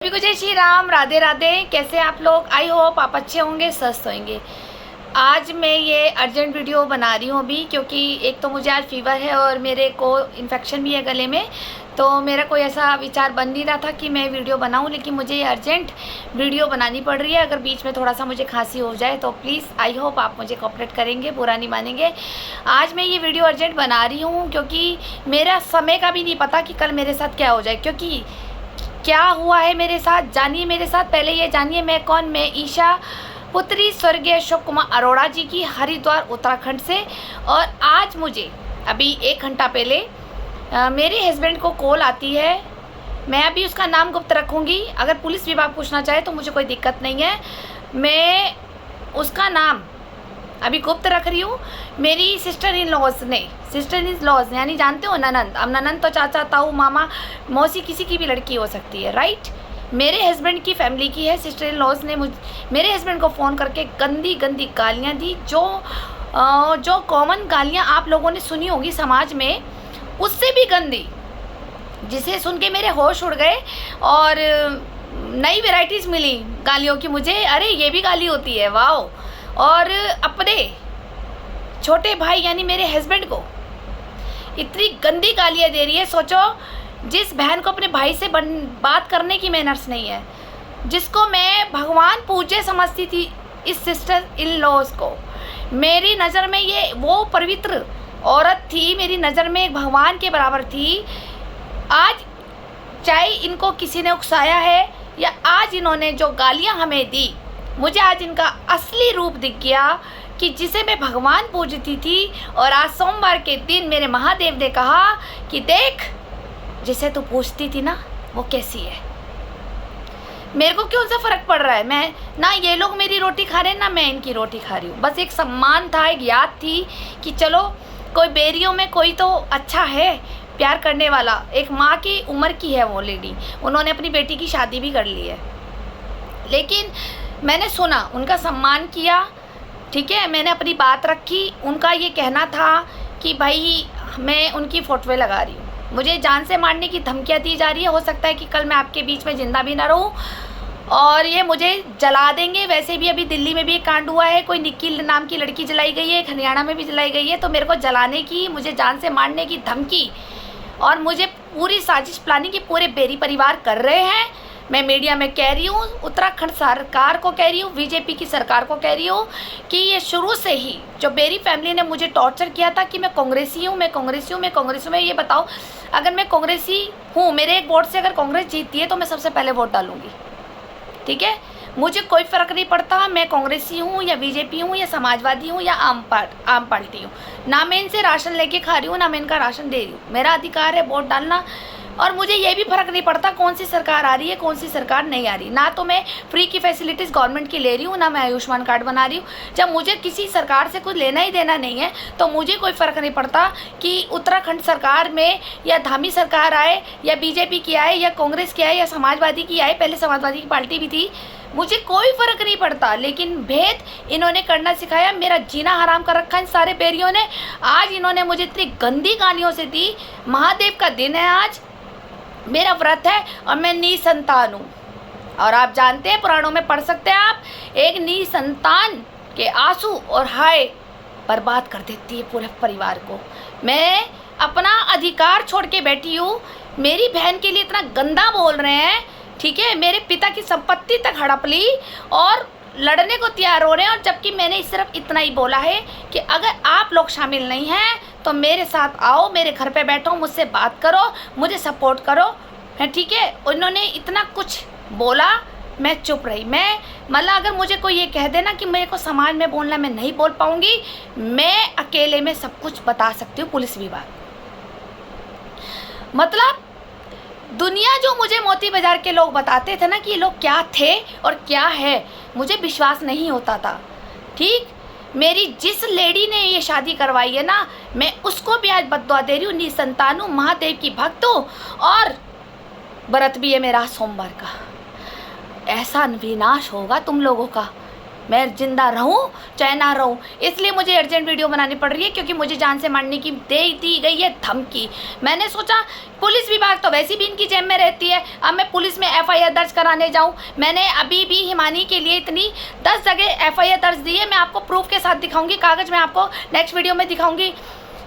सभी को जय श्री राम, राधे राधे। कैसे आप लोग? आई होप आप अच्छे होंगे, स्वस्थ होंगे। आज मैं ये अर्जेंट वीडियो बना रही हूँ अभी, क्योंकि एक तो मुझे आज फीवर है और मेरे को इन्फेक्शन भी है गले में। तो मेरा कोई ऐसा विचार बन नहीं रहा था कि मैं वीडियो बनाऊँ, लेकिन मुझे ये अर्जेंट वीडियो बनानी पड़ रही है। अगर बीच में थोड़ा सा मुझे खांसी हो जाए तो प्लीज़ आई होप आप मुझे कोऑपरेट करेंगे, बुरा नहीं मानेंगे। आज मैं ये वीडियो अर्जेंट बना रही हूँ क्योंकि मेरा समय का भी नहीं पता कि कल मेरे साथ क्या हो जाए। क्योंकि क्या हुआ है मेरे साथ, जानिए मेरे साथ। पहले ये जानिए मैं कौन। मैं ईशा, पुत्री स्वर्गीय अशोक कुमार अरोड़ा जी की, हरिद्वार उत्तराखंड से। और आज मुझे अभी 1 घंटा पहले मेरे हस्बैंड को कॉल आती है। मैं अभी उसका नाम गुप्त रखूँगी, अगर पुलिस विभाग पूछना चाहे तो मुझे कोई दिक्कत नहीं है। मैं उसका नाम अभी गुप्त रख रही हूँ। मेरी सिस्टर इन लॉज यानी जानते हो ननंद। अब ननंद तो चाचा, ताऊ, मामा, मौसी किसी की भी लड़की हो सकती है, राइट। मेरे हस्बैंड की फैमिली की है। सिस्टर इन लॉज ने मेरे हस्बैंड को फ़ोन करके गंदी गंदी गालियाँ दी, जो कॉमन गालियाँ आप लोगों ने सुनी होगी समाज में, उससे भी गंदी, जिसे सुन के मेरे होश उड़ गए। और नई वेराइटीज़ मिली गालियों की मुझे। अरे ये भी गाली होती है, वाह। और अपने छोटे भाई यानी मेरे हस्बैंड को इतनी गंदी गालियाँ दे रही है। सोचो, जिस बहन को अपने भाई से बात करने की मैनर्स नहीं है, जिसको मैं भगवान पूज्य समझती थी, इस सिस्टर इन लॉज को मेरी नज़र में ये वो पवित्र औरत थी, मेरी नज़र में एक भगवान के बराबर थी। आज चाहे इनको किसी ने उकसाया है या आज इन्होंने जो गालियाँ हमें दी, मुझे आज इनका असली रूप दिख गया कि जिसे मैं भगवान पूजती थी। और आज सोमवार के दिन मेरे महादेव ने कहा कि देख, जिसे तू पूछती थी ना वो कैसी है। मेरे को क्यों सा फ़र्क पड़ रहा है? मैं ना ये लोग मेरी रोटी खा रहे हैं ना मैं इनकी रोटी खा रही हूँ। बस एक सम्मान था, एक याद थी कि चलो कोई बेरियों में कोई तो अच्छा है, प्यार करने वाला। एक माँ की उम्र की है वो लेडी, उन्होंने अपनी बेटी की शादी भी कर ली है। लेकिन मैंने सुना, उनका सम्मान किया, ठीक है। मैंने अपनी बात रखी। उनका ये कहना था कि भाई मैं उनकी फोटोएं लगा रही हूँ, मुझे जान से मारने की धमकियाँ दी जा रही है। हो सकता है कि कल मैं आपके बीच में ज़िंदा भी ना रहूँ और ये मुझे जला देंगे। वैसे भी अभी दिल्ली में भी एक कांड हुआ है, कोई निक्की नाम की लड़की जलाई गई है, हरियाणा में भी जलाई गई है। तो मेरे को जलाने की, मुझे जान से मारने की धमकी, और मुझे पूरी साजिश प्लानिंग की पूरे बेरी परिवार कर रहे हैं। मैं मीडिया में कह रही हूँ, उत्तराखंड सरकार को कह रही हूँ, बीजेपी की सरकार को कह रही हूँ कि ये शुरू से ही जो बेरी फैमिली ने मुझे टॉर्चर किया था कि मैं कांग्रेसी हूँ, मैं कांग्रेसी हूँ, मैं कांग्रेसी हूँ। मैं ये बताओ, अगर मैं कांग्रेसी हूँ, मेरे एक वोट से अगर कांग्रेस जीतती है तो मैं सबसे पहले वोट डालूंगी, ठीक है। मुझे कोई फ़र्क नहीं पड़ता मैं कांग्रेसी हूँ या बीजेपी हूँ या समाजवादी हूँ या आम पार्टी हूँ। ना मैं इनसे राशन लेके खा रही हूँ, ना मैं इनका राशन दे रही हूँ। मेरा अधिकार है वोट डालना। और मुझे ये भी फ़र्क नहीं पड़ता कौन सी सरकार आ रही है, कौन सी सरकार नहीं आ रही। ना तो मैं फ्री की फैसिलिटीज़ गवर्नमेंट की ले रही हूँ, ना मैं आयुष्मान कार्ड बना रही हूँ। जब मुझे किसी सरकार से कुछ लेना ही देना नहीं है तो मुझे कोई फ़र्क नहीं पड़ता कि उत्तराखंड सरकार में या धामी सरकार आए या बीजेपी की आए या कांग्रेस की आए या समाजवादी की आए। पहले समाजवादी की पार्टी भी थी, मुझे कोई फ़र्क नहीं पड़ता। लेकिन भेद इन्होंने करना सिखाया, मेरा जीना हराम कर रखा इन सारे बेरियों ने। आज इन्होंने मुझे इतनी गंदी गालियों से दी। महादेव का दिन है आज, मेरा व्रत है और मैं निसंतान हूँ। और आप जानते हैं, पुराणों में पढ़ सकते हैं आप, एक निसंतान के आंसू और हाय बर्बाद कर देती है पूरे परिवार को। मैं अपना अधिकार छोड़ के बैठी हूँ। मेरी बहन के लिए इतना गंदा बोल रहे हैं, ठीक है। मेरे पिता की संपत्ति तक हड़प ली और लड़ने को तैयार हो रहे हैं। और जबकि मैंने सिर्फ इतना ही बोला है कि अगर आप लोग शामिल नहीं हैं तो मेरे साथ आओ, मेरे घर पे बैठो, मुझसे बात करो, मुझे सपोर्ट करो, है, ठीक है। उन्होंने इतना कुछ बोला, मैं चुप रही। मैं मतलब अगर मुझे कोई ये कह देना कि मेरे को समाज में बोलना मैं नहीं बोल पाऊँगी, मैं अकेले में सब कुछ बता सकती हूँ पुलिस विभाग। मतलब दुनिया जो मुझे मोती बाजार के लोग बताते थे ना कि ये लोग क्या थे और क्या है, मुझे विश्वास नहीं होता था, ठीक। मेरी जिस लेडी ने ये शादी करवाई है ना, मैं उसको भी आज बद्दुआ दे रही हूँ। निसंतान हूँ, महादेव की भक्त हूँ और व्रत भी है मेरा सोमवार का। ऐसा विनाश होगा तुम लोगों का मैं जिंदा रहूं चाहे ना रहूं, इसलिए मुझे अर्जेंट वीडियो बनानी पड़ रही है, क्योंकि मुझे जान से मारने की दे दी गई है धमकी। मैंने सोचा पुलिस विभाग तो वैसे भी इनकी जेब में रहती है, अब मैं पुलिस में FIR दर्ज कराने जाऊं। मैंने अभी भी हिमानी के लिए इतनी 10 जगह FIR दर्ज दी है, मैं आपको प्रूफ के साथ दिखाऊंगी, कागज़ मैं आपको नेक्स्ट वीडियो में दिखाऊंगी।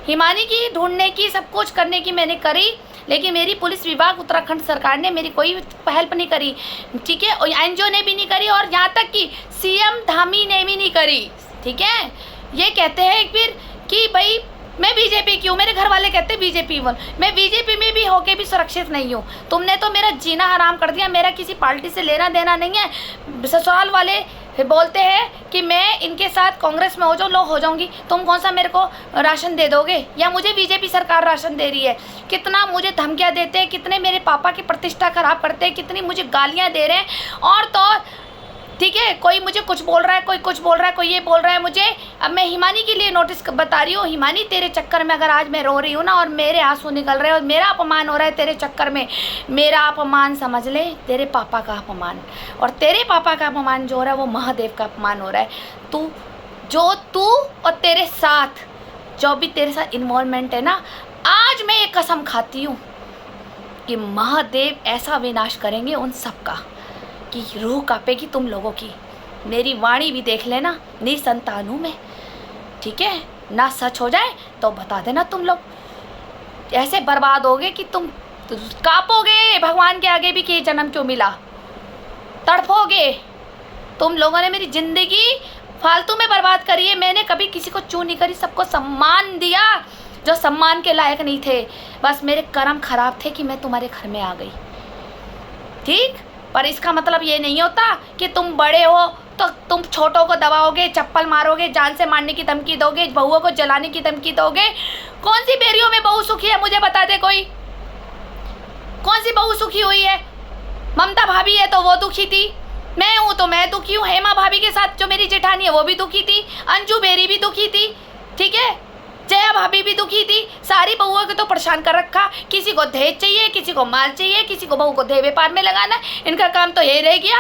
हिमानी की ढूंढने की, सब कुछ करने की मैंने करी, लेकिन मेरी पुलिस विभाग उत्तराखंड सरकार ने मेरी कोई हेल्प नहीं करी, ठीक है, और NGO ने भी नहीं करी, और यहाँ तक कि CM धामी ने भी नहीं करी, ठीक है। ये कहते हैं फिर कि भाई मैं बीजेपी की हूँ, मेरे घर वाले कहते हैं बीजेपी वन, मैं बीजेपी में भी होके भी सुरक्षित नहीं हूँ। तुमने तो मेरा जीना हराम कर दिया, मेरा किसी पार्टी से लेना देना नहीं है। ससुराल वाले बोलते हैं कि मैं इनके साथ कांग्रेस में हो जाऊँ, लो हो जाऊंगी, तुम कौन सा मेरे को राशन दे दोगे, या मुझे बीजेपी सरकार राशन दे रही है। कितना मुझे धमकियाँ देते हैं, कितने मेरे पापा की प्रतिष्ठा खराब करते हैं, कितनी मुझे गालियाँ दे रहे हैं, और तो ठीक है, कोई मुझे कुछ बोल रहा है, कोई कुछ बोल रहा है, कोई ये बोल रहा है मुझे। अब मैं हिमानी के लिए नोटिस बता रही हूँ, हिमानी तेरे चक्कर में अगर आज मैं रो रही हूँ ना, और मेरे आंसू निकल रहे हैं और मेरा अपमान हो रहा है तेरे चक्कर में, मेरा अपमान समझ ले तेरे पापा का अपमान, और तेरे पापा का अपमान जो हो रहा है वो महादेव का अपमान हो रहा है। तू और तेरे साथ जो भी तेरे साथ इन्वॉल्वमेंट है ना, आज मैं एक कसम खाती हूँ कि महादेव ऐसा विनाश करेंगे उन सब का कि रूह कांपेगी तुम लोगों की। मेरी वाणी भी देख लेना, निसंतान हूँ मैं, ठीक है ना। सच हो जाए तो बता देना, तुम लोग ऐसे बर्बाद होगे कि तुम कांपोगे भगवान के आगे भी कि ये जन्म क्यों मिला, तड़पोगे। तुम लोगों ने मेरी ज़िंदगी फालतू में बर्बाद करी है। मैंने कभी किसी को चू नहीं करी, सबको सम्मान दिया जो सम्मान के लायक नहीं थे। बस मेरे कर्म खराब थे कि मैं तुम्हारे घर में आ गई, ठीक। पर इसका मतलब ये नहीं होता कि तुम बड़े हो तो तुम छोटों को दबाओगे, चप्पल मारोगे, जान से मारने की धमकी दोगे, बहुओं को जलाने की धमकी दोगे। कौन सी बेरियों में बहू सुखी है मुझे बता दे कोई, कौन सी बहू सुखी हुई है? ममता भाभी है तो वो दुखी थी, मैं हूँ तो मैं दुखी हूँ, हेमा भाभी के साथ जो मेरी जेठानी है वो भी दुखी थी, अंजू बेरी भी दुखी थी, ठीक है, जया भाभी भी दुखी थी। सारी बहुओं को तो परेशान कर रखा, किसी को दहेज चाहिए, किसी को माल चाहिए, किसी को बहू को देह व्यापार में लगाना, इनका काम तो यही रह गया।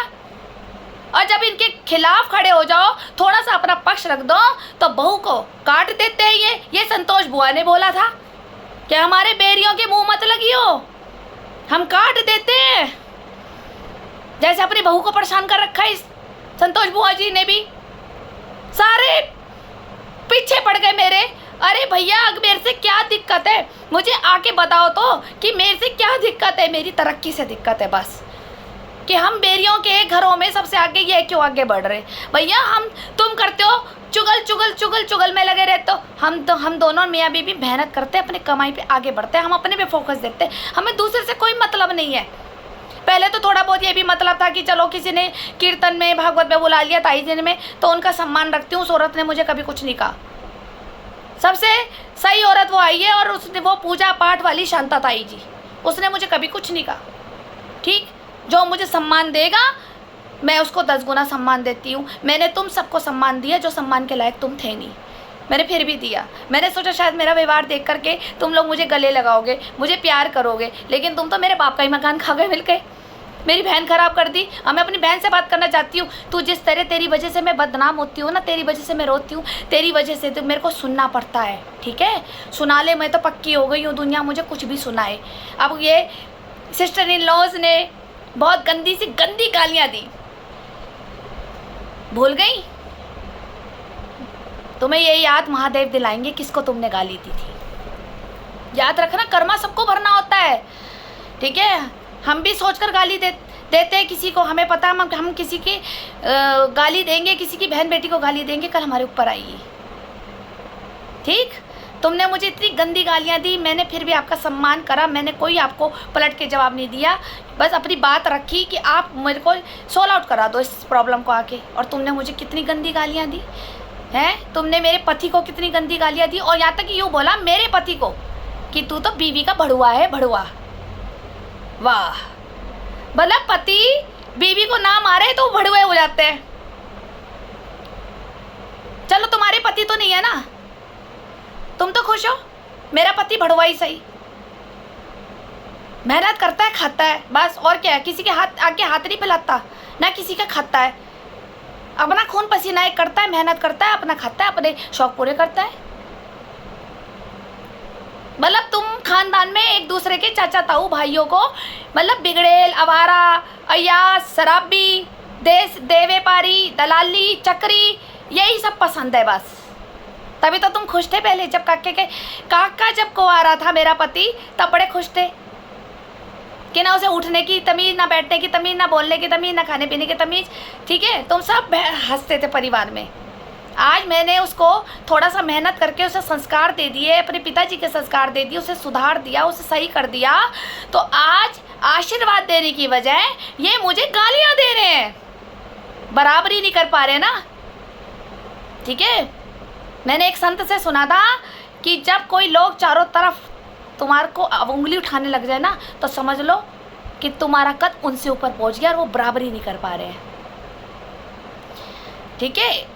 और जब इनके खिलाफ खड़े हो जाओ, थोड़ा सा अपना पक्ष रख दो तो बहू को काट देते हैं। ये संतोष बुआ ने बोला था कि हमारे बेरियों के मुंह मत लगियो, हम काट देते हैं। जैसे अपनी बहू को परेशान कर रखा है इस संतोष बुआ जी ने भी, सारे पीछे पड़ गए मेरे। अरे भैया मेरे से क्या दिक्कत है, मुझे आके बताओ तो कि मेरे से क्या दिक्कत है। मेरी तरक्की से दिक्कत है बस, कि हम बेरियों के घरों में सबसे आगे, ये क्यों आगे बढ़ रहे भैया। तुम करते हो चुगल चुगल चुगल चुगल में लगे रहते हो। हम दोनों मियाँ बीवी मेहनत करते हैं, अपनी कमाई पे आगे बढ़ते हैं, हम अपने पे फोकस देते हैं, हमें दूसरे से कोई मतलब नहीं है। पहले तो थोड़ा बहुत ये भी मतलब था कि चलो किसी ने कीर्तन में भागवत में बुला लिया ताई जी में, तो उनका सम्मान रखती हूँ। उस औरत ने मुझे कभी कुछ नहीं कहा, सबसे सही औरत वो आई है, और उसने वो पूजा पाठ वाली शांता ताई जी, उसने मुझे कभी कुछ नहीं कहा, ठीक। जो मुझे सम्मान देगा मैं उसको 10 गुना सम्मान देती हूँ। मैंने तुम सबको सम्मान दिया जो सम्मान के लायक तुम थे नहीं, मैंने फिर भी दिया। मैंने सोचा शायद मेरा व्यवहार देख करके तुम लोग मुझे गले लगाओगे, मुझे प्यार करोगे, लेकिन तुम तो मेरे बाप का ही मकान खा गए मिल के। मेरी बहन खराब कर दी। अब मैं अपनी बहन से बात करना चाहती हूँ। तू जिस तरह, तेरी वजह से मैं बदनाम होती हूँ ना, तेरी वजह से मैं रोती हूँ, तेरी वजह से तो मेरे को सुनना पड़ता है, ठीक है। सुना ले, मैं तो पक्की हो गई हूँ, दुनिया मुझे कुछ भी सुनाए। अब ये सिस्टर इन लॉज ने बहुत गंदी सी गंदी गालियाँ दी, भूल गई? तुम्हें ये याद महादेव दिलाएंगे किसको तुमने गाली दी थी। याद रखना, कर्मा सबको भरना होता है, ठीक है। हम भी सोचकर गाली देते हैं किसी को, हमें पता है हम किसी की गाली देंगे, किसी की बहन बेटी को गाली देंगे, कल हमारे ऊपर आएगी, ठीक। तुमने मुझे इतनी गंदी गालियाँ दी, मैंने फिर भी आपका सम्मान करा, मैंने कोई आपको पलट के जवाब नहीं दिया, बस अपनी बात रखी कि आप मेरे को सॉल्व आउट करा दो इस प्रॉब्लम को आके। और तुमने मुझे कितनी गंदी गालियाँ दी हैं, तुमने मेरे पति को कितनी गंदी गालियाँ दी, और यहाँ तक कि यूँ बोला मेरे पति को कि तू तो बीवी का भड़ुआ है, भड़ुआ। वाह, मतलब पति बीवी को ना मारे तो भड़ुए हो जाते हैं। चलो तुम्हारे पति तो नहीं है ना, तुम तो खुश हो, मेरा पति भड़ुआ ही सही, मेहनत करता है, खाता है, बस। और क्या है, किसी के हाथ आगे हाथ नहीं फैलाता, ना किसी का खाता है, अपना खून पसीना एक करता है, मेहनत करता है, अपना खाता है, अपने शौक पूरे करता है। मतलब तुम खानदान में एक दूसरे के चाचा ताऊ भाइयों को मतलब बिगड़ेल, आवारा, अय्यास, शराबी, देश देवेपारी, दलाली, चक्री, यही सब पसंद है बस। तभी तो तुम खुश थे पहले, जब काका जब कुंवारा था मेरा पति, तब बड़े खुश थे कि ना उसे उठने की तमीज़, ना बैठने की तमीज़, ना बोलने की तमीज़, ना खाने पीने की तमीज़। ठीक है, तुम सब हंसते थे परिवार में। आज मैंने उसको थोड़ा सा मेहनत करके उसे संस्कार दे दिए, अपने पिताजी के संस्कार दे दिए, उसे सुधार दिया, उसे सही कर दिया, तो आज आशीर्वाद देने की बजाय ये मुझे गालियां दे रहे हैं, बराबरी नहीं कर पा रहे ना। ठीक है, मैंने एक संत से सुना था कि जब कोई लोग चारों तरफ तुम्हारे को उंगली उठाने लग जाए ना, तो समझ लो कि तुम्हारा कद उनसे ऊपर पहुंच गया और वो बराबरी नहीं कर पा रहे हैं। ठीक है,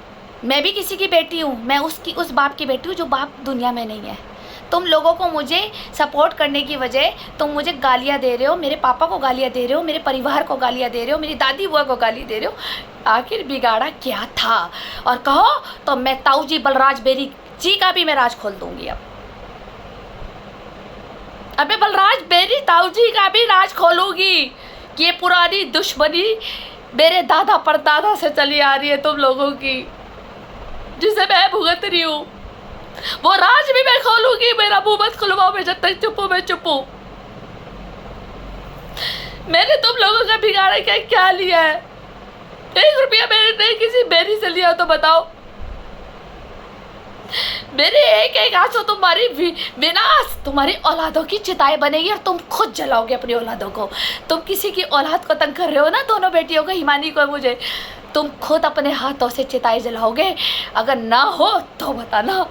मैं भी किसी की बेटी हूँ, मैं उस बाप की बेटी हूँ जो बाप दुनिया में नहीं है। तुम लोगों को मुझे सपोर्ट करने की वजह तुम मुझे गालियाँ दे रहे हो, मेरे पापा को गालियाँ दे रहे हो, मेरे परिवार को गालियाँ दे रहे हो, मेरी दादी बुआ को गाली दे रहे हो। आखिर बिगाड़ा क्या था? और कहो तो मैं ताऊ जी बलराज बेरी जी का भी मैं राज खोल दूंगी। अबे बलराज बेरी ताऊ जी का भी राज खोलूंगी कि ये पुरानी दुश्मनी मेरे दादा परदादा से चली आ रही है तुम लोगों की, जिसे मैं भुगत रही हूँ, वो राज भी मैं खोलूंगी। मेरा मुंह मत खुलवाओ, मैं जब तक चुप हूँ मैं चुप हूँ। मैंने तुम लोगों का बिगाड़ा क्या लिया है? 1 रुपया मैंने किसी बेरी से लिया तो बताओ। मेरे एक आंसू तुम्हारी विनाश, तुम्हारी औलादों की चिताएं बनेगी और तुम खुद जलाओगे अपनी औलादों को। तुम किसी की औलाद को तंग कर रहे हो ना, दोनों बेटियों को, हिमानी को, मुझे, तुम खुद अपने हाथों से चिताएं जलाओगे। अगर ना हो तो बताना,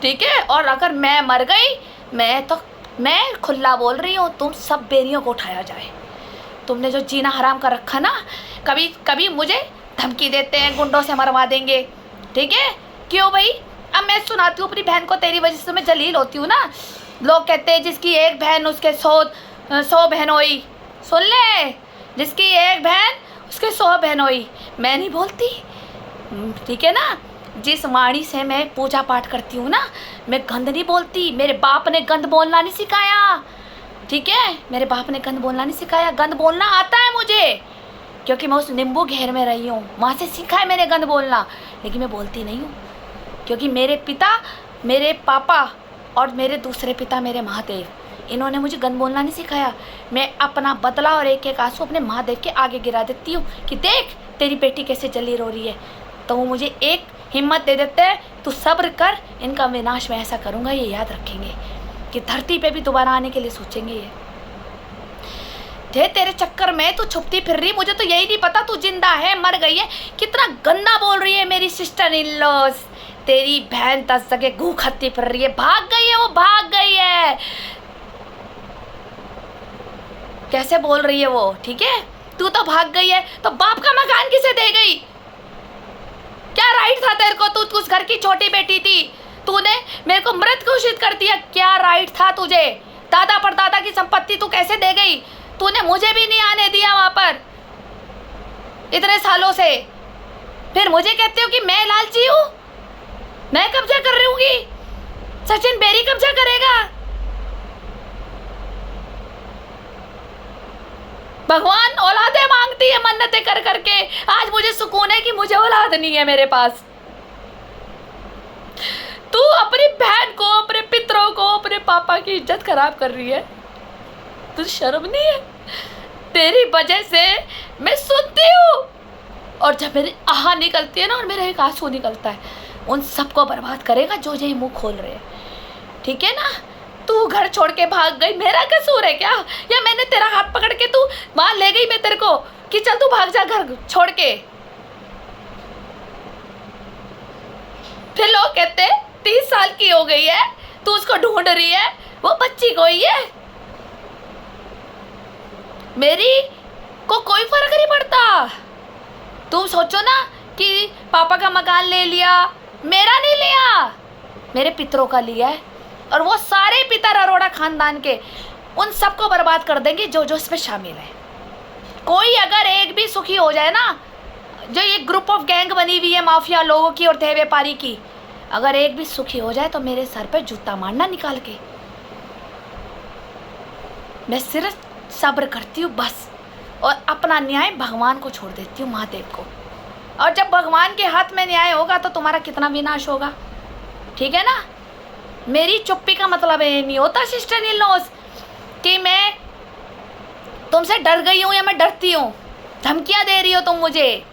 ठीक है? और अगर मैं मर गई, मैं खुला बोल रही हूँ, तुम सब बेरियों को उठाया जाए। तुमने जो जीना हराम कर रखा ना, कभी मुझे धमकी देते हैं गुंडों से मरवा देंगे। ठीक है, क्यों भाई? अब मैं सुनाती हूँ अपनी बहन को, तेरी वजह से मैं जलील होती हूँ ना। लोग कहते हैं जिसकी एक बहन उसके 100 बहन हुई। सुन ले, जिसकी एक बहन उसके 100 बहन हुई। मैं नहीं बोलती, ठीक है ना? जिस वाणी से मैं पूजा पाठ करती हूँ ना, मैं गंद नहीं बोलती। मेरे बाप ने गंद बोलना नहीं सिखाया, ठीक है? मेरे बाप ने गंद बोलना नहीं सिखाया। गंद बोलना आता है मुझे, क्योंकि मैं उस नींबू घेर में रही हूँ, वहाँ से सीखा है मैंने गंद बोलना। लेकिन मैं बोलती नहीं हूँ, क्योंकि मेरे पिता, मेरे पापा और मेरे दूसरे पिता, मेरे महादेव, इन्होंने मुझे गंद बोलना नहीं सिखाया। मैं अपना बदला और एक आंसू अपने महादेव के आगे गिरा देती हूँ कि देख तेरी बेटी कैसे जली रो रही है। तो वो मुझे एक हिम्मत दे देते हैं, तू सब्र कर, इनका विनाश मैं ऐसा करूँगा, ये याद रखेंगे कि धरती पे भी दोबारा आने के लिए सोचेंगे ये। तेरे चक्कर में तू छुपती फिर रही, मुझे तो यही नहीं पता तू जिंदा है मर गई है। कितना गंदा बोल रही है मेरी सिस्टर इन लॉज। तेरी बहन 10 जगह घू खत्ती फिर रही है, भाग गई है, वो भाग गई है। कैसे बोल रही है वो, ठीक है? तू तो भाग गई है, तो बाप का मकान किसे दे गई? क्या राइट था तेरे को? तू उस घर की छोटी बेटी थी, तूने मेरे को मृत घोषित कर दिया। क्या राइट था तुझे? दादा परदादा की संपत्ति तू कैसे दे गई? तूने मुझे भी नहीं आने दिया वहां पर इतने सालों से। फिर मुझे कहते हो कि मैं लालची हूँ, मैं कब्जा कर रही हूँ, सचिन बेरी कब्जा करेगा। भगवान औलादे मांगती है मन्नतें कर करके। आज मुझे सुकून है कि मुझे औलाद नहीं है मेरे पास। तू अपनी बहन को, अपने पितरों को, अपने पापा की इज्जत खराब कर रही है, तुझे शर्म नहीं है? तेरी वजह से मैं सुनती हूँ, और जब मेरी आह निकलती है ना और मेरा एक आंसू निकलता है, उन सबको बर्बाद करेगा जो ये मुंह खोल रहे हैं, ठीक है ना? तू घर छोड़ के भाग गई, मेरा कसूर है क्या? या मैंने तेरा हाथ पकड़ के तू वहां ले गई मैं तेरे को कि चल तू भाग जा घर छोड़ के? फिर लोग कहते 30 साल की हो गई है, तू उसको ढूंढ रही है, वो बच्ची कोई है। मेरी को कोई फर्क नहीं पड़ता। तुम सोचो ना कि पापा का मकान ले लिया, मेरा नहीं लिया, मेरे पितरों का लिया है। और वो सारे पितर अरोड़ा खानदान के, उन सबको बर्बाद कर देंगे जो जो इसमें शामिल है। कोई अगर एक भी सुखी हो जाए ना, जो ये ग्रुप ऑफ गैंग बनी हुई है माफिया लोगों की और थे व्यापारी की, अगर एक भी सुखी हो जाए तो मेरे सर पे जूता मारना निकाल के। मैं सिर्फ सब्र करती हूँ बस, और अपना न्याय भगवान को छोड़ देती हूँ, महादेव को। और जब भगवान के हाथ में न्याय होगा तो तुम्हारा कितना विनाश होगा, ठीक है ना। मेरी चुप्पी का मतलब ये नहीं होता सिस्टर इन लॉज कि मैं तुमसे डर गई हूँ या मैं डरती हूँ। धमकियाँ दे रही हो तुम मुझे,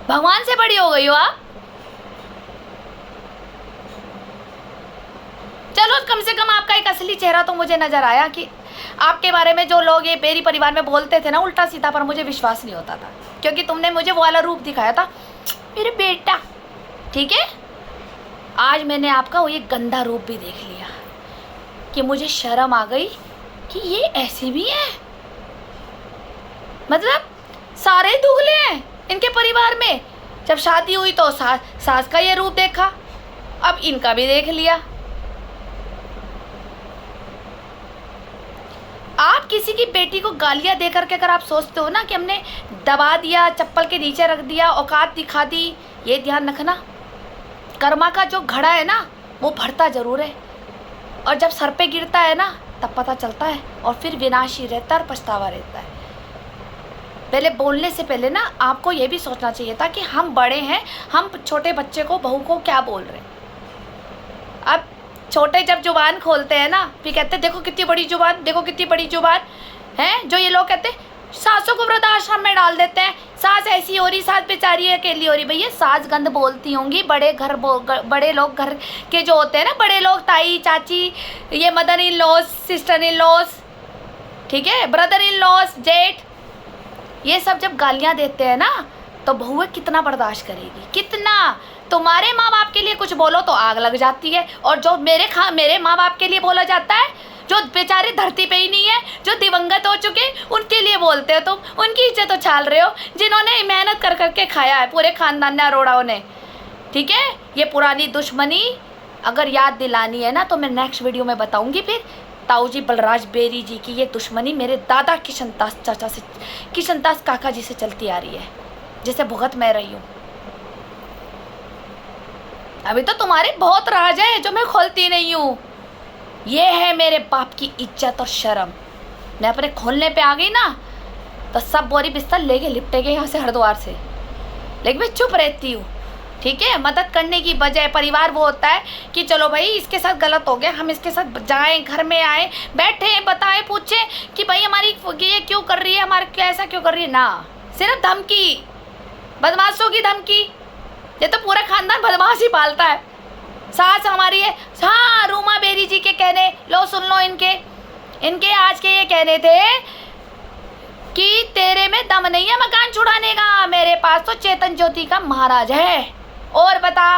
भगवान से बड़ी हो गई हो आप। चलो कम से कम आपका एक असली चेहरा तो मुझे नजर आया कि आपके बारे में जो लोग ये मेरी परिवार में बोलते थे ना उल्टा सीधा, पर मुझे विश्वास नहीं होता था क्योंकि तुमने मुझे वो वाला रूप दिखाया था मेरे बेटा, ठीक है। आज मैंने आपका वो ये गंदा रूप भी देख लिया कि मुझे शर्म आ गई कि ये ऐसी भी है। मतलब सारे दुगले हैं इनके परिवार में। जब शादी हुई तो सास का ये रूप देखा, अब इनका भी देख लिया। आप किसी की बेटी को गालियां दे करके अगर आप सोचते हो ना कि हमने दबा दिया, चप्पल के नीचे रख दिया, औकात दिखा दी, ये ध्यान रखना कर्मा का जो घड़ा है ना वो भरता जरूर है, और जब सर पे गिरता है ना तब पता चलता है, और फिर विनाश ही रहता है और पछतावा रहता है। पहले बोलने से पहले ना आपको ये भी सोचना चाहिए था कि हम बड़े हैं, हम छोटे बच्चे को, बहू को क्या बोल रहे हैं। अब छोटे जब जुबान खोलते हैं ना फिर कहते हैं देखो कितनी बड़ी जुबान, देखो कितनी बड़ी जुबान है। जो ये लोग कहते हैं सासों को वृद्धाश्रम में डाल देते हैं, सास ऐसी हो रही, सास बेचारी अकेली हो रही। भैया सास गंद बोलती होंगी, बड़े लोग घर के जो होते हैं ना, बड़े लोग, ताई चाची, ये mother in laws, sister in laws, ठीक है, ब्रदर इन लॉज, जेठ, ये सब जब गालियाँ देते हैं ना तो बहुएं कितना बर्दाश्त करेगी, कितना। तुम्हारे माँ बाप के लिए कुछ बोलो तो आग लग जाती है, और जो मेरे माँ बाप के लिए बोला जाता है, जो बेचारे धरती पे ही नहीं है, जो दिवंगत हो चुके, उनके लिए बोलते हो तुम। उनकी इज्जत तो छाल रहे हो जिन्होंने मेहनत कर करके खाया है, पूरे खानदान ने, अरोड़ाओं ने, ठीक है। ये पुरानी दुश्मनी अगर याद दिलानी है ना तो मैं नेक्स्ट वीडियो में बताऊंगी फिर ताऊ जी बलराज बेरी जी की ये दुश्मनी मेरे दादा किशनदास चाचा से, किशनदास काका जी से चलती आ रही है, जिसे भुगत मैं रही हूँ। अभी तो तुम्हारे बहुत राज है जो मैं खोलती नहीं हूँ। ये है मेरे बाप की इज्जत और शर्म। मैं अपने खोलने पे आ गई ना तो सब बोरी बिस्तर लेके लिपटे गए यहाँ से, हरिद्वार से, लेकिन मैं चुप रहती हूँ, ठीक है। मदद करने की बजाय परिवार वो होता है कि चलो भाई इसके साथ गलत हो गया, हम इसके साथ जाएं, घर में आए, बैठे, बताएं, पूछें कि भाई हमारी ये क्यों कर रही है, हमारे क्या ऐसा क्यों कर रही है ना। सिर्फ धमकी, बदमाशों की धमकी। ये तो पूरा खानदान बदमाश ही पालता है। सास हमारी है, हाँ, रूमा बेरी जी के कहने लो, सुन लो इनके आज के ये कहने थे कि तेरे में दम नहीं है मकान छुड़ाने का, मेरे पास तो चेतन ज्योति का महाराज है। और बता,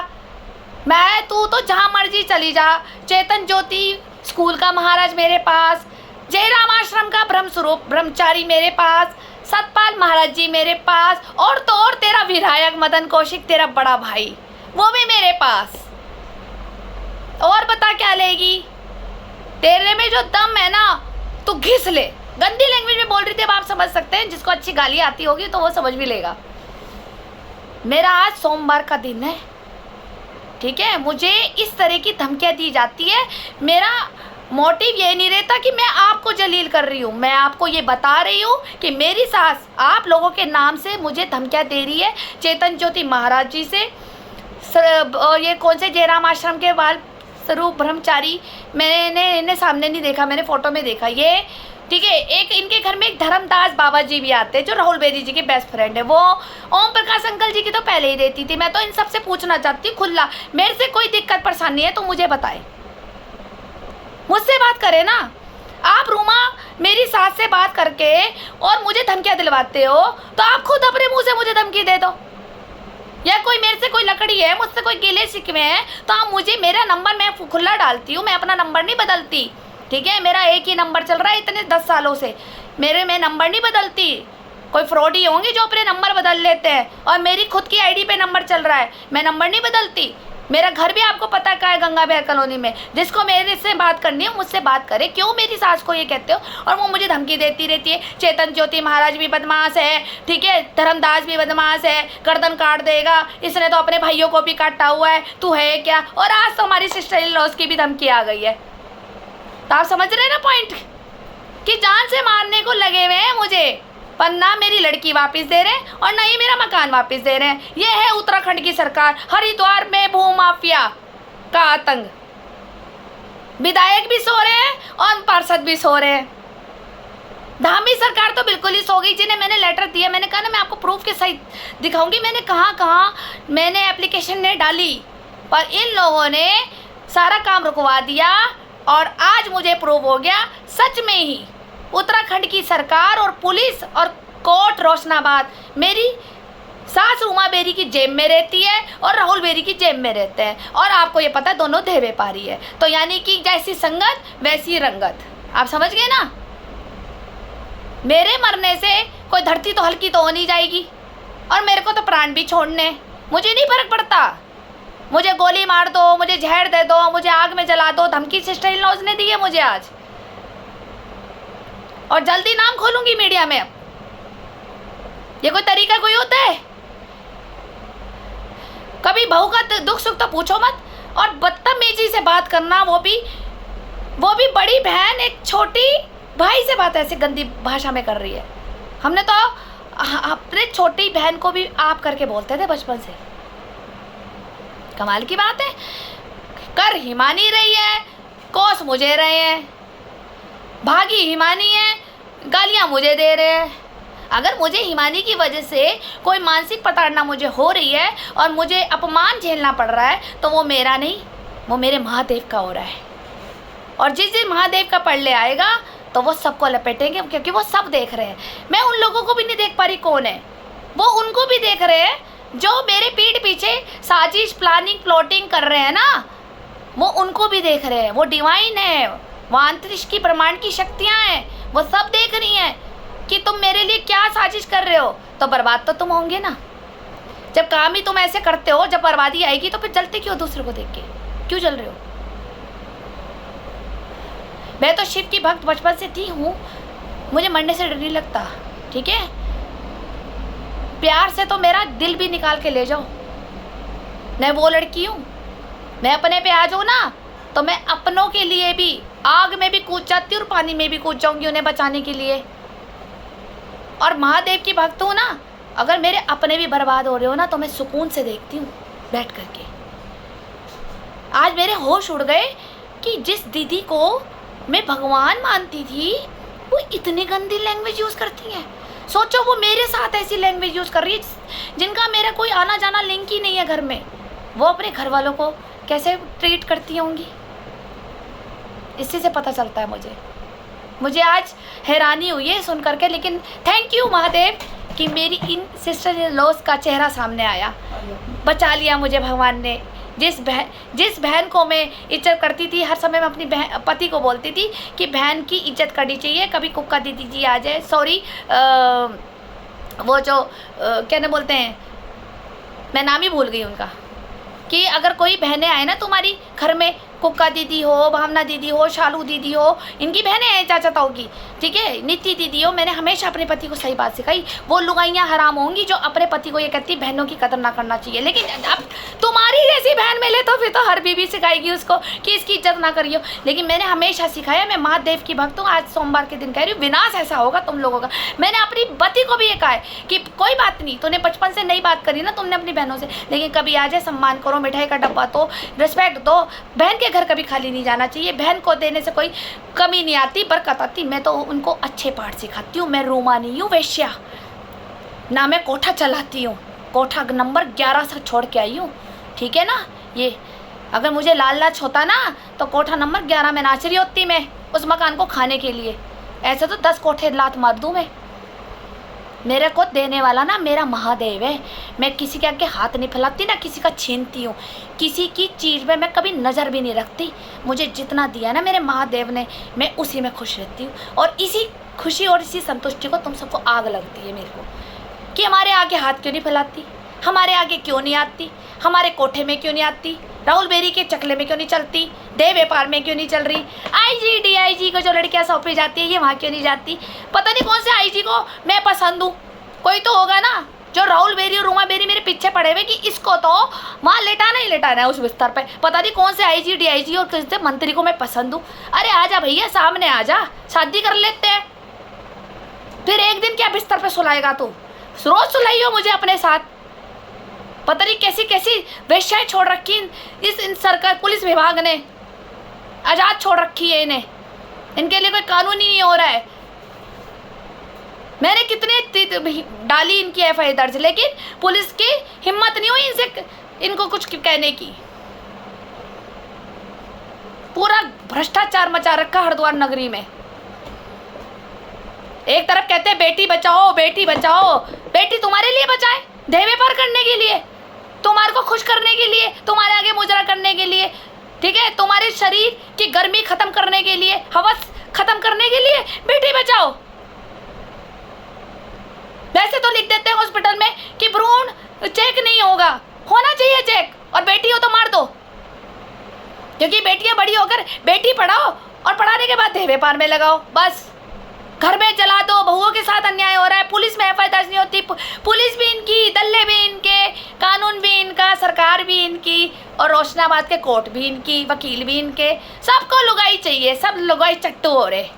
मैं तू तो जहाँ मर्जी चली जा, चेतन ज्योति स्कूल का महाराज मेरे पास, जयराम आश्रम का ब्रह्म स्वरूप ब्रह्मचारी मेरे पास, सतपाल महाराज जी मेरे पास, और तो और तेरा विधायक मदन कौशिक, तेरा बड़ा भाई, वो भी मेरे पास। और बता क्या लेगी, तेरे में जो दम है ना तू घिस ले। गंदी लैंग्वेज में बोल रही थी, अब आप समझ सकते हैं, जिसको अच्छी गाली आती होगी तो वो समझ भी लेगा। मेरा आज सोमवार का दिन है, ठीक है। मुझे इस तरह की धमकियाँ दी जाती है। मेरा मोटिव ये नहीं रहता कि मैं आपको जलील कर रही हूँ, मैं आपको ये बता रही हूँ कि मेरी सास आप लोगों के नाम से मुझे धमकियाँ दे रही है, चेतन ज्योति महाराज जी से, और ये कौन से जयराम आश्रम के बाल स्वरूप ब्रह्मचारी, मैंने इन्हें सामने नहीं देखा, मैंने फोटो में देखा ये, ठीक है। एक इनके घर में एक धर्मदास बाबा जी भी आते हैं जो राहुल बेरी जी के बेस्ट फ्रेंड है। वो ओम प्रकाश अंकल जी की तो पहले ही देती थी। मैं तो इन सबसे पूछना चाहती हूँ खुला, मेरे से कोई दिक्कत परेशानी है तो मुझे बताए, मुझसे बात करे ना। आप रूमा मेरी सास से बात करके और मुझे धमकियाँ दिलवाते हो तो आप खुद अपने मुँह से मुझे धमकी दे दो। या कोई मेरे से कोई लकड़ी है, मुझसे कोई गिले शिकवे हैं तो आप मुझे, मेरा नंबर मैं खुला डालती हूँ, मैं अपना नंबर नहीं बदलती, ठीक है। मेरा एक ही नंबर चल रहा है इतने 10 सालों से, मैं नंबर नहीं बदलती। कोई फ्रॉडी होंगे जो अपने नंबर बदल लेते हैं, और मेरी खुद की आईडी पे नंबर चल रहा है, मैं नंबर नहीं बदलती, मेरा घर भी आपको पता है गंगा बिहार कॉलोनी में। जिसको मेरे से बात करनी है मुझसे बात करे। क्यों मेरी सास को ये कहते हो? और वो मुझे धमकी देती रहती है, चेतन ज्योति महाराज भी बदमाश है, ठीक है, धर्मदास भी बदमाश है, गर्दन काट देगा, इसने तो अपने भाइयों को भी काटा हुआ है, तू है क्या? और आज तो हमारी सिस्टर इन लॉज की भी धमकी आ गई है। तो आप समझ रहे हैं ना पॉइंट, कि जान से मारने को लगे हुए हैं मुझे, पर ना मेरी लड़की वापस दे रहे हैं और ना ही मेरा मकान वापस दे रहे हैं। ये है उत्तराखंड की सरकार। हरिद्वार में भू माफिया का आतंक। विधायक भी सो रहे हैं और पार्षद भी सो रहे हैं। धामी सरकार तो बिल्कुल ही सो गई, जिन्हें मैंने लेटर दिया। मैंने कहा ना मैं आपको प्रूफ के सहित दिखाऊंगी मैंने कहाँ मैंने एप्लीकेशन ने डाली, पर इन लोगों ने सारा काम रुकवा दिया और आज मुझे प्रूव हो गया सच में ही उत्तराखंड की सरकार और पुलिस और कोर्ट रोशनाबाद मेरी सास उमा बेरी की जेब में रहती है और राहुल बेरी की जेब में रहते हैं। और आपको ये पता है दोनों देवे पारी है। तो यानी कि जैसी संगत वैसी रंगत। आप समझ गए ना? मेरे मरने से कोई धरती तो हल्की तो हो नहीं जाएगी और मेरे को तो प्राण भी छोड़ने, मुझे नहीं फर्क पड़ता। मुझे गोली मार दो, मुझे जहर दे दो, मुझे आग में जला दो, धमकी सिस्टर इन लॉज ने दी है मुझे आज। और जल्दी नाम खोलूंगी मीडिया में। ये कोई तरीका कोई होता है? कभी बहू का दुख सुख तो पूछो मत। और बदतमीजी से बात करना, वो भी बड़ी बहन एक छोटी भाई से बात ऐसे गंदी भाषा में कर रही है। हमने तो अपने छोटी बहन को भी आप करके बोलते थे बचपन से। कमाल की बात है। कर हिमानी रही है, कोस मुझे रहे हैं, भागी हिमानी है, गालियाँ मुझे दे रहे हैं। अगर मुझे हिमानी की वजह से कोई मानसिक प्रताड़ना मुझे हो रही है और मुझे अपमान झेलना पड़ रहा है तो वो मेरा नहीं, वो मेरे महादेव का हो रहा है। और जिस दिन महादेव का पड़ले आएगा तो वो सबको लपेटेंगे, क्योंकि वो सब देख रहे हैं। मैं उन लोगों को भी नहीं देख पा रही कौन है, वो उनको भी देख रहे हैं जो मेरे पीठ पीछे साजिश प्लानिंग प्लॉटिंग कर रहे हैं ना, वो उनको भी देख रहे हैं। वो डिवाइन है, वो अंतरिक्ष की ब्रह्मांड की शक्तियाँ हैं, वो सब देख रही हैं कि तुम मेरे लिए क्या साजिश कर रहे हो। तो बर्बाद तो तुम होंगे ना। जब काम ही तुम ऐसे करते हो, जब बर्बादी आएगी तो फिर जलते क्यों दूसरे को देख के? क्यों जल रहे हो? मैं तो शिव की भक्त बचपन से थी हूँ, मुझे मरने से डर नहीं लगता, ठीक है? प्यार से तो मेरा दिल भी निकाल के ले जाओ। मैं वो लड़की हूँ, मैं अपने पे आ जाऊँ ना तो मैं अपनों के लिए भी आग में भी कूद जाती हूँ और पानी में भी कूद जाऊँगी उन्हें बचाने के लिए। और महादेव की भक्त हूँ ना, अगर मेरे अपने भी बर्बाद हो रहे हो ना तो मैं सुकून से देखती हूँ बैठ करके। आज मेरे होश उड़ गए कि जिस दीदी को मैं भगवान मानती थी वो इतनी गंदी लैंग्वेज यूज़ करती हैं। सोचो वो मेरे साथ ऐसी लैंग्वेज यूज़ कर रही है जिनका मेरा कोई आना जाना लिंक ही नहीं है घर में। वो अपने घर वालों को कैसे ट्रीट करती होंगी, इसी से पता चलता है मुझे आज हैरानी हुई है सुन करके। लेकिन थैंक यू महादेव कि मेरी इन सिस्टर इन लॉज का चेहरा सामने आया, बचा लिया मुझे भगवान ने। जिस बहन को मैं इज्जत करती थी, हर समय मैं अपनी पति को बोलती थी कि बहन की इज्जत करनी चाहिए। कभी कुक्का दीदी जी आ जाए, सॉरी वो जो क्या ना बोलते हैं, मैं नाम ही भूल गई उनका, कि अगर कोई बहनें आए ना तुम्हारी घर में, कुक्का दीदी हो, भावना दीदी हो, शालू दीदी हो, इनकी बहनें हैं चाचा ताऊ की, ठीक है, नीति दीदी हो, मैंने हमेशा अपने पति को सही बात सिखाई। वो लुगाइयाँ हराम होंगी जो अपने पति को ये कहती बहनों की कदर ना करना चाहिए। लेकिन अब तुम्हारी जैसी बहन मिले तो फिर तो हर बीवी सिखाएगी उसको कि इसकी इज्जत ना करियो। लेकिन मैंने हमेशा सिखाया, मैं महादेव की भक्त हूँ। आज सोमवार के दिन कह रही हूँ, विनाश ऐसा होगा तुम लोगों का। मैंने अपनी पति को भी ये कहा है कि कोई बात नहीं, तूने बचपन से नई बात करी ना तुमने अपनी बहनों से, लेकिन कभी आ जाए सम्मान करो, मिठाई का डब्बा तो रिस्पेक्ट दो। बहन के घर कभी खाली नहीं जाना चाहिए, बहन को देने से कोई कमी नहीं आती, बरकत आती। मैं तो उनको अच्छे पाठ सिखाती हूँ। मैं रूमा नहीं हूँ वेश्या ना, मैं कोठा चलाती हूँ, कोठा नंबर 11 से छोड़ के आई हूँ, ठीक है ना। ये अगर मुझे लालच होता ना तो कोठा नंबर 11 में नाच रही होती मैं उस मकान को खाने के लिए। ऐसे तो 10 कोठे लात मार दूँ मैं। मेरे को देने वाला ना मेरा महादेव है। मैं किसी के आगे हाथ नहीं फैलाती, ना किसी का छीनती हूँ, किसी की चीज़ में मैं कभी नज़र भी नहीं रखती। मुझे जितना दिया ना मेरे महादेव ने, मैं उसी में खुश रहती हूँ। और इसी खुशी और इसी संतुष्टि को तुम सबको आग लगती है मेरे को, कि हमारे आगे हाथ क्यों नहीं फैलाती, हमारे आगे क्यों नहीं आती, हमारे कोठे में क्यों नहीं आती, राहुल बेरी के चकले में क्यों नहीं चलती, देह व्यापार में क्यों नहीं चल रही, आईजी डीआईजी को जो लड़कियां सौंपी जाती है ये वहाँ क्यों नहीं जाती। पता नहीं कौन से आईजी को मैं पसंद हूँ, कोई तो होगा ना जो राहुल बेरी और रूमा बेरी मेरे पीछे पड़े हुए कि इसको तो वहाँ लेटाना ही लेटाना है उस बिस्तर पे। पता नहीं कौन से आईजी डीआईजी और किसी मंत्री को मैं पसंद हूँ। अरे आजा भैया, सामने आजा, शादी कर लेते हैं। फिर एक दिन क्या बिस्तर पे सुलाएगा तू, रोज सुलाइयो मुझे अपने साथ। पता नहीं कैसी कैसी वेश्याएं छोड़ रखी इस इन सरकार पुलिस विभाग ने, आजाद छोड़ रखी है इन्हें, इनके लिए कोई कानून ही नहीं हो रहा है। मैंने कितने डाली इनकी एफआईआर दर्ज, लेकिन पुलिस की हिम्मत नहीं हुई इनसे इनको कुछ कहने की। पूरा भ्रष्टाचार मचा रखा हरिद्वार नगरी में। एक तरफ कहते हैं बेटी बचाओ बेटी बचाओ, बेटी तुम्हारे लिए बचाए, देह व्यापार करने के लिए, तुम्हारे को खुश करने के लिए, तुम्हारे आगे मुजरा करने के लिए, ठीक है, तुम्हारे शरीर की गर्मी खत्म करने के लिए, हवस खत्म करने के लिए बेटी बचाओ। वैसे तो लिख देते हैं हॉस्पिटल में कि भ्रूण चेक नहीं होगा, होना चाहिए चेक, और बेटी हो तो मार दो, क्योंकि बेटियां बड़ी होकर बेटी पढ़ाओ और पढ़ाने के बाद देह व्यापार में लगाओ। बस घर में जला दो, बहुओं के साथ अन्याय हो रहा है, पुलिस में एफआईआर दर्ज नहीं होती, पुलिस भी इनकी, दल्ले भी इनके, कानून भी इनका, सरकार भी इनकी, और रोशनाबाद के कोर्ट भी इनकी, वकील भी इनके, सबको लुगाई चाहिए, सब लुगाई चट्टू हो रहे।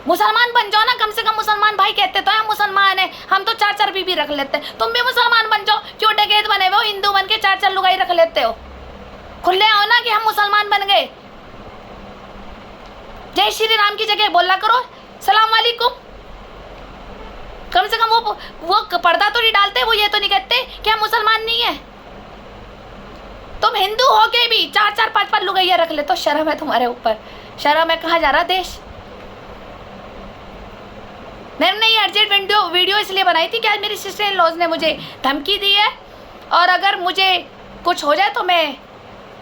मुसलमान बन जाओ ना, कम से कम मुसलमान भाई कहते तो हम मुसलमान हैं, हम तो 4-4 बीबी रख लेते हैं, तुम भी मुसलमान बन जाओ, क्यों डकैत बने हुए हो, हिंदू बन के 4-4 लुगाई रख लेते हो। खुले आओ ना कि हम मुसलमान बन गए। जय श्री राम की जगह बोला करो सलाम वालेकुम। कम से कम वो पर्दा तो नहीं डालते, वो ये तो नहीं कहते कि हम मुसलमान नहीं है। तुम हिंदू हो के भी 4-4 5-5 लुगाइया रख ले, तो शर्म है तुम्हारे ऊपर, शर्म है। कहाँ जा रहा देश। मैंने ये अर्जेंट वीडियो इसलिए बनाई थी कि आज मेरी सिस्टर इन लॉज ने मुझे धमकी दी है, और अगर मुझे कुछ हो जाए तो मैं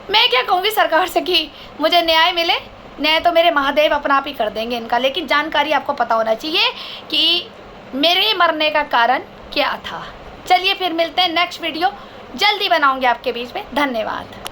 क्या कहूँगी सरकार से कि मुझे न्याय मिले। न्याय तो मेरे महादेव अपना आप ही कर देंगे इनका, लेकिन जानकारी आपको पता होना चाहिए कि मेरे मरने का कारण क्या था। चलिए फिर मिलते हैं नेक्स्ट वीडियो, जल्दी बनाऊंगी आपके बीच में। धन्यवाद।